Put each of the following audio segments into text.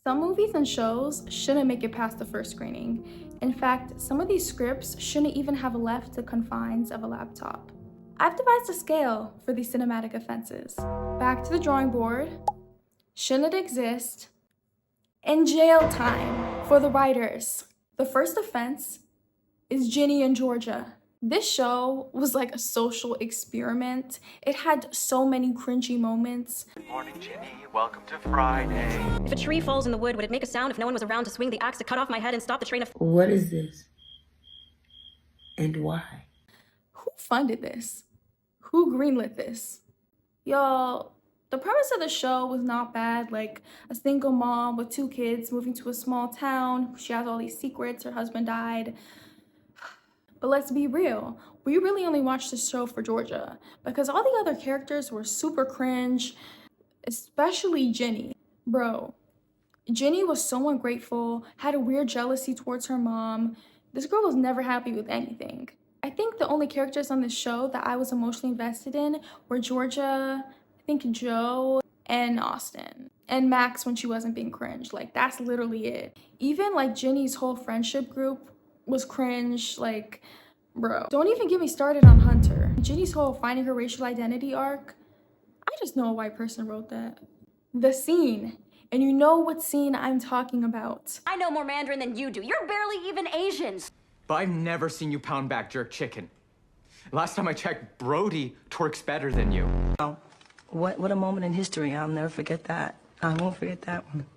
Some movies and shows shouldn't make it past the first screening. In fact, some of these scripts shouldn't even have left the confines of a laptop. I've devised a scale for these cinematic offenses. Back to the drawing board, shouldn't exist, and jail time for the writers. The first offense is Ginny and Georgia. This show was like a social experiment. It had so many cringy moments. Good morning, Ginny. Welcome to Friday. If a tree falls in the wood, would it make a sound if no one was around to swing the axe to cut off my head and stop the train of... What is this? And why? Who funded this? Who greenlit this? Y'all, the premise of the show was not bad. Like a single mom with 2 kids moving to a small town. She has all these secrets. Her husband died. But let's be real, we really only watched this show for Georgia because all the other characters were super cringe, especially Ginny. Bro, Ginny was so ungrateful, had a weird jealousy towards her mom. This girl was never happy with anything. I think the only characters on this show that I was emotionally invested in were Georgia, I think Joe, and Austin. And Max when she wasn't being cringe. Like, that's literally it. Even like Ginny's whole friendship group was cringe, like, bro. Don't even get me started on Hunter. Ginny's whole finding her racial identity arc, I just know a white person wrote that. The scene, and you know what scene I'm talking about. I know more Mandarin than you do. You're barely even Asians. But I've never seen you pound back jerk chicken. Last time I checked, Brody twerks better than you. Oh, what a moment in history. I'll never forget that. I won't forget that one.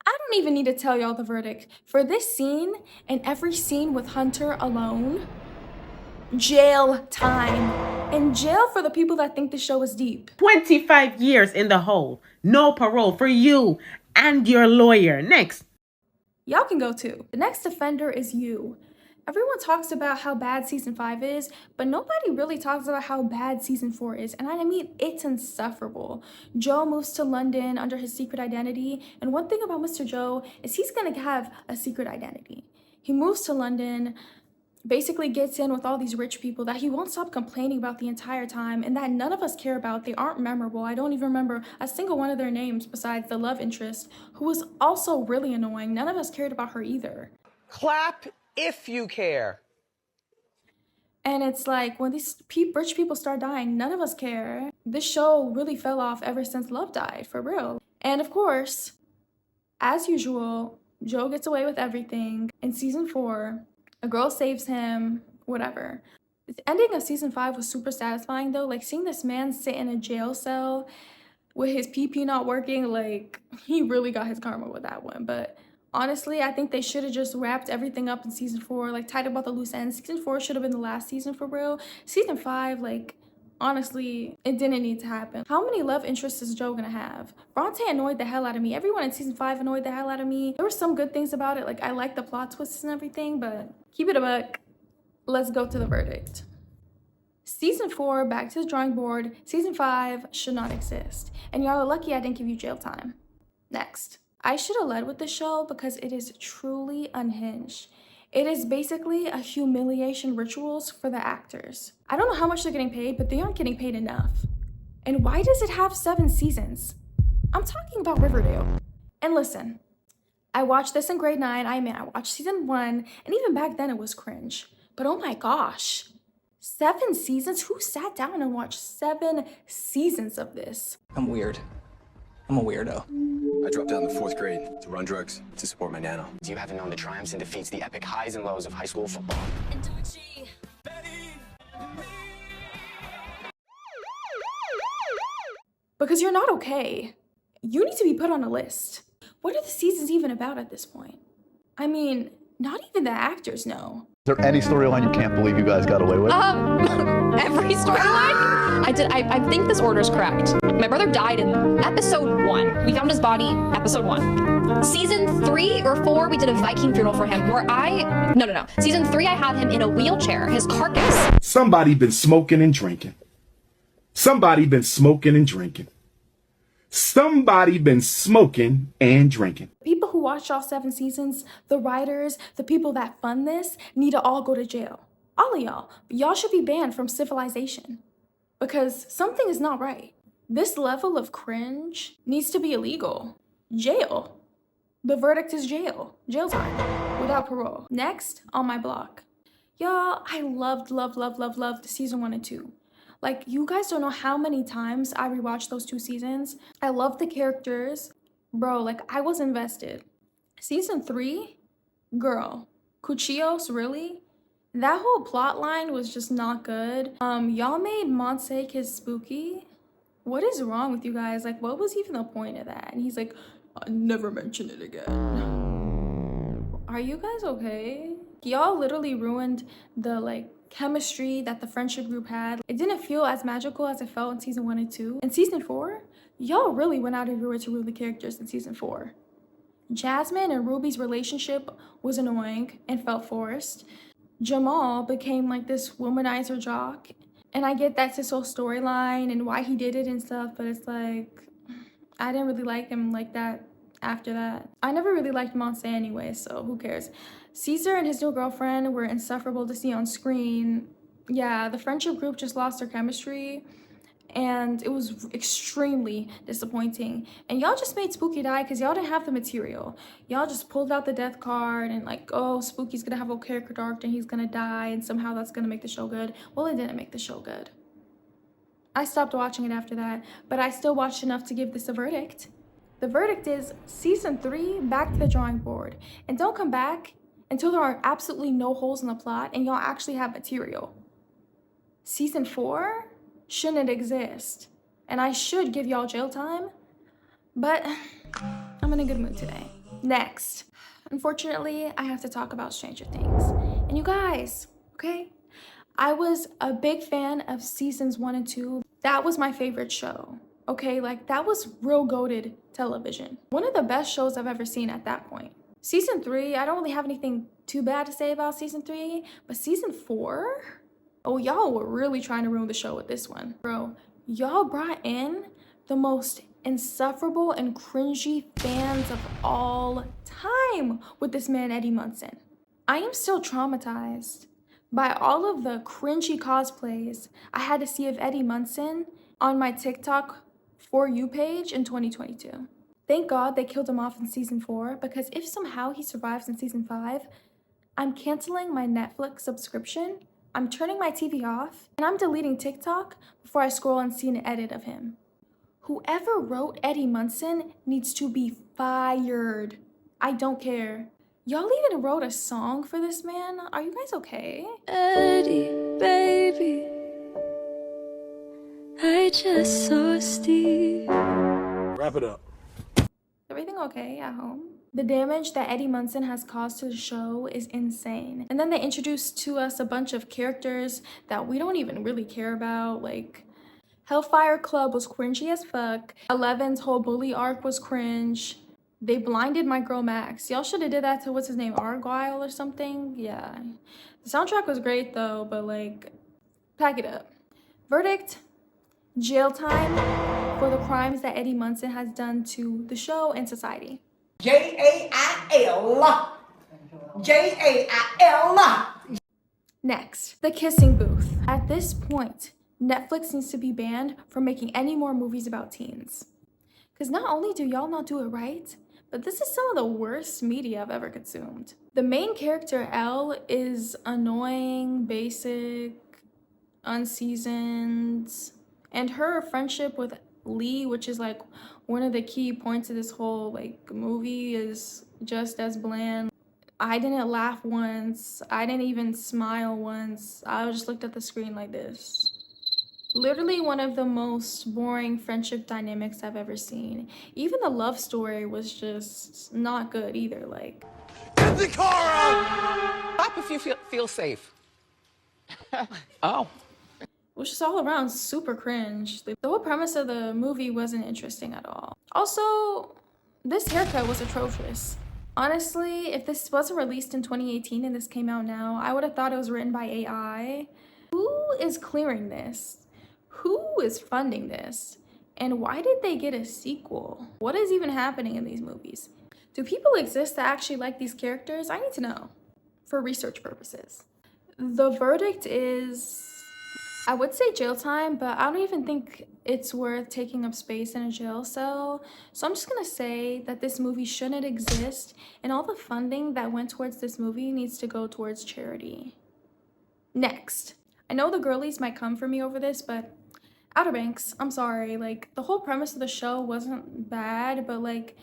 I don't even need to tell y'all the verdict. For this scene and every scene with Hunter alone, jail time. And jail for the people that think the show is deep. 25 years in the hole. No parole for you and your lawyer. Next. Y'all can go too. The next offender is you. Everyone talks about how bad season 5 is, but nobody really talks about how bad season 4 is. And I mean, it's insufferable. Joe moves to London under his secret identity. And one thing about Mr. Joe is he's gonna have a secret identity. He moves to London, basically gets in with all these rich people that he won't stop complaining about the entire time and that none of us care about. They aren't memorable. I don't even remember a single one of their names besides the love interest, who was also really annoying. None of us cared about her either. Clap if you care. And it's like, when these rich people start dying, none of us care. This show really fell off ever since Love died, for real. And of course, as usual, Joe gets away with everything. In season 4, a girl saves him, whatever. The ending of season 5 was super satisfying though. Like, seeing this man sit in a jail cell with his PP not working, like, he really got his karma with that one. But honestly, I think they should have just wrapped everything up in season 4, like tied up all the loose ends. Season 4 should have been the last season for real. Season 5, like, honestly, it didn't need to happen. How many love interests is Joe gonna have? Bronte annoyed the hell out of me. Everyone in season 5 annoyed the hell out of me. There were some good things about it. Like, I like the plot twists and everything, but keep it a buck. Let's go to the verdict. Season 4, back to the drawing board. Season 5 should not exist. And y'all are lucky I didn't give you jail time. Next. I should have led with this show because it is truly unhinged. It is basically a humiliation rituals for the actors. I don't know how much they're getting paid, but they aren't getting paid enough. And why does it have 7 seasons? I'm talking about Riverdale. And listen, I watched this in grade 9. I watched season 1, and even back then it was cringe. But oh my gosh, 7 seasons? Who sat down and watched 7 seasons of this? I'm weird. I'm a weirdo. I dropped out in the 4th grade to run drugs to support my nano. You haven't known the triumphs and defeats, the epic highs and lows of high school football. Because you're not okay. You need to be put on a list. What are the seasons even about at this point? I mean, not even the actors know. Is there any storyline you can't believe you guys got away with? Every storyline? I think this order is correct. My brother died in episode 1. We found his body, episode 1. Season 3 or 4, we did a Viking funeral for him where No. Season 3, I had him in a wheelchair, his carcass. Somebody been smoking and drinking. Somebody been smoking and drinking. Somebody been smoking and drinking. People who watched all 7 seasons, the writers, the people that fund this, need to all go to jail. All of y'all. Y'all should be banned from civilization. Because something is not right. This level of cringe needs to be illegal. Jail. The verdict is jail. Jail time. Without parole. Next on my block. Y'all, I loved season 1 and 2. Like, you guys don't know how many times I rewatched those 2 seasons. I love the characters. Bro, like, I was invested. Season 3, girl, Cuchillos, really? That whole plot line was just not good. Y'all made Monse kiss Spooky. What is wrong with you guys? Like, what was even the point of that? And he's like, I'll never mention it again. Are you guys okay? Y'all literally ruined the, like, chemistry that the friendship group had. It didn't feel as magical as it felt in season 1 and 2. In season 4, y'all really went out of your way to ruin the characters in season 4. Jasmine and Ruby's relationship was annoying and felt forced. Jamal became like this womanizer jock. And I get that's his whole storyline and why he did it and stuff, but it's like, I didn't really like him like that after that. I never really liked Monse anyway, so who cares? Caesar and his new girlfriend were insufferable to see on screen. Yeah, the friendship group just lost their chemistry, and it was extremely disappointing. And y'all just made Spooky die because y'all didn't have the material. Y'all just pulled out the death card and like, oh, Spooky's gonna have a character arc and he's gonna die and somehow that's gonna make the show good. Well, it didn't make the show good. I stopped watching it after that, but I still watched enough to give this a verdict. The verdict is season 3, back to the drawing board. And don't come back until there are absolutely no holes in the plot and y'all actually have material. Season 4 shouldn't exist. And I should give y'all jail time, but I'm in a good mood today. Next. Unfortunately, I have to talk about Stranger Things. And you guys, okay? I was a big fan of seasons 1 and 2. That was my favorite show. Okay, like that was real goated television. One of the best shows I've ever seen at that point. Season 3, I don't really have anything too bad to say about season 3, but season 4, oh, y'all were really trying to ruin the show with this one. Bro, y'all brought in the most insufferable and cringy fans of all time with this man, Eddie Munson. I am still traumatized by all of the cringy cosplays I had to see of Eddie Munson on my TikTok For You page in 2022. Thank God they killed him off in season 4, because if somehow he survives in season 5, I'm canceling my Netflix subscription, I'm turning my TV off, and I'm deleting TikTok before I scroll and see an edit of him. Whoever wrote Eddie Munson needs to be fired. I don't care. Y'all even wrote a song for this man? Are you guys okay? Eddie, baby, I just saw Steve. Wrap it up. Everything okay at home? The damage that Eddie Munson has caused to the show is insane. And then they introduced to us a bunch of characters that we don't even really care about. Like, Hellfire Club was cringy as fuck. Eleven's whole bully arc was cringe. They blinded my girl Max. Y'all should have did that to, what's his name, Argyle or something? Yeah. The soundtrack was great though, but like, pack it up. Verdict, jail time for the crimes that Eddie Munson has done to the show and society. Jail. Jail. Next, the kissing booth. At this point, Netflix needs to be banned from making any more movies about teens. Because not only do y'all not do it right, but this is some of the worst media I've ever consumed. The main character, Elle, is annoying, basic, unseasoned, and her friendship with Lee, which is like one of the key points of this whole like movie, is just as bland. I didn't laugh once. I didn't even smile once. I just looked at the screen like this. Literally one of the most boring friendship dynamics I've ever seen. Even the love story was just not good either. Like, Get the car out! Stop if you feel safe. Oh. it was just all around super cringe. The whole premise of the movie wasn't interesting at all. Also, this haircut was atrocious. Honestly, if this wasn't released in 2018 and this came out now, I would have thought it was written by AI. Who is clearing this? Who is funding this? And why did they get a sequel? What is even happening in these movies? Do people exist that actually like these characters? I need to know for research purposes. The verdict is I would say jail time, but I don't even think it's worth taking up space in a jail cell. So I'm just gonna say that this movie shouldn't exist, and all the funding that went towards this movie needs to go towards charity. Next. I know the girlies might come for me over this, but Outerbanks, I'm sorry. Like, the whole premise of the show wasn't bad, but like,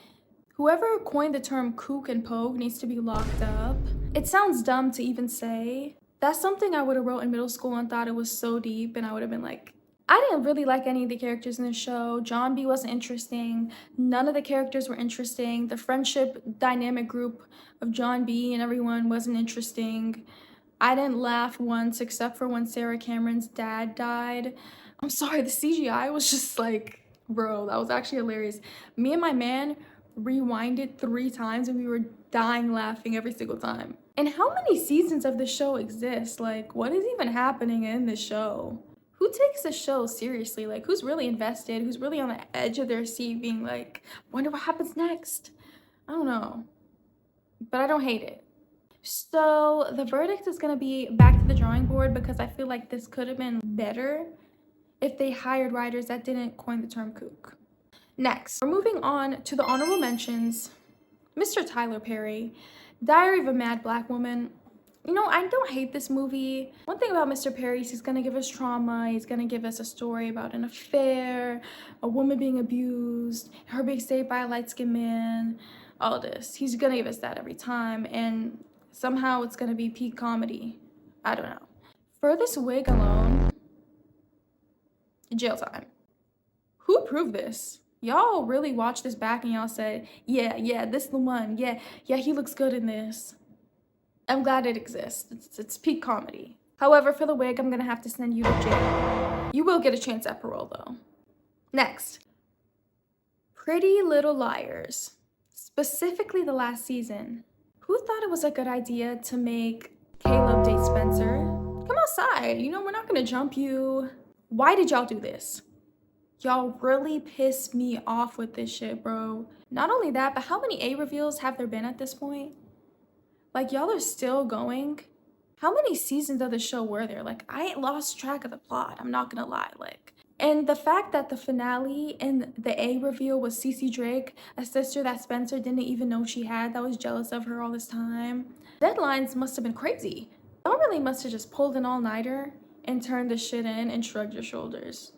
whoever coined the term kook and pogue needs to be locked up. It sounds dumb to even say. That's something I would have wrote in middle school and thought it was so deep, and I would have been like, I didn't really like any of the characters in the show. John B wasn't interesting. None of the characters were interesting. The friendship dynamic group of John B and everyone wasn't interesting. I didn't laugh once except for when Sarah Cameron's dad died. I'm sorry, the CGI was just like, bro, that was actually hilarious. Me and my man rewinded 3 times and we were dying laughing every single time. And how many seasons of this show exist? Like, what is even happening in this show? Who takes this show seriously? Like, who's really invested? Who's really on the edge of their seat being like, wonder what happens next? I don't know. But I don't hate it. So the verdict is gonna be back to the drawing board because I feel like this could have been better if they hired writers that didn't coin the term kook. Next, we're moving on to the honorable mentions. Mr. Tyler Perry, Diary of a Mad Black Woman. You know, I don't hate this movie. One thing about Mr. Perry is he's gonna give us trauma. He's gonna give us a story about an affair, a woman being abused, her being saved by a light-skinned man, all this. He's gonna give us that every time, and somehow it's gonna be peak comedy. I don't know. For this wig alone, jail time. Who approved this? Y'all really watched this back and y'all said, yeah, this is the one. Yeah, he looks good in this. I'm glad it exists. It's peak comedy. However, for the wig, I'm gonna have to send you to jail. You will get a chance at parole though. Next, Pretty Little Liars. Specifically the last season. Who thought it was a good idea to make Caleb date Spencer? Come outside, you know, we're not gonna jump you. Why did y'all do this? Y'all really pissed me off with this shit, bro. Not only that, but how many A reveals have there been at this point? Like, y'all are still going. How many seasons of the show were there? Like, I lost track of the plot, I'm not gonna lie. Like, and the fact that the finale and the A reveal was Cece Drake, a sister that Spencer didn't even know she had, that was jealous of her all this time. Deadlines must have been crazy. Y'all really must have just pulled an all-nighter and turned the shit in and shrugged your shoulders.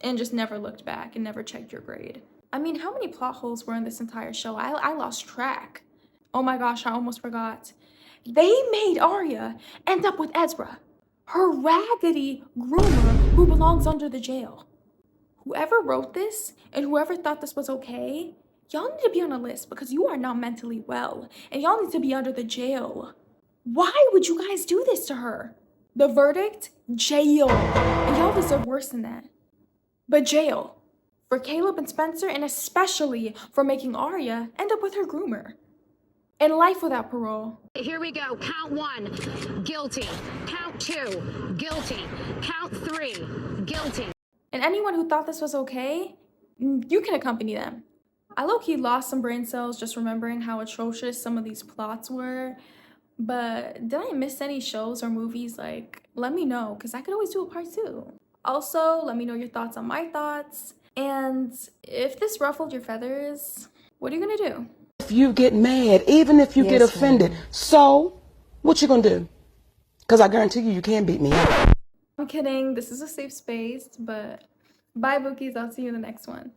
And just never looked back and never checked your grade. I mean, how many plot holes were in this entire show? I lost track. Oh my gosh, I almost forgot. They made Arya end up with Ezra, her raggedy groomer who belongs under the jail. Whoever wrote this and whoever thought this was okay, y'all need to be on a list because you are not mentally well and y'all need to be under the jail. Why would you guys do this to her? The verdict? Jail. And y'all deserve worse than that. But jail. For Caleb and Spencer, and especially for making Arya end up with her groomer. And life without parole. Here we go. Count 1, guilty. Count 2, guilty. Count 3, guilty. And anyone who thought this was okay, you can accompany them. I low-key lost some brain cells just remembering how atrocious some of these plots were. But did I miss any shows or movies? Like, let me know, because I could always do a part 2. Also, let me know your thoughts on my thoughts. And if this ruffled your feathers, what are you gonna do? If you get mad, even if you get offended, so what you gonna do? Because I guarantee you can't beat me up. I'm kidding, this is a safe space, but bye bookies, I'll see you in the next one.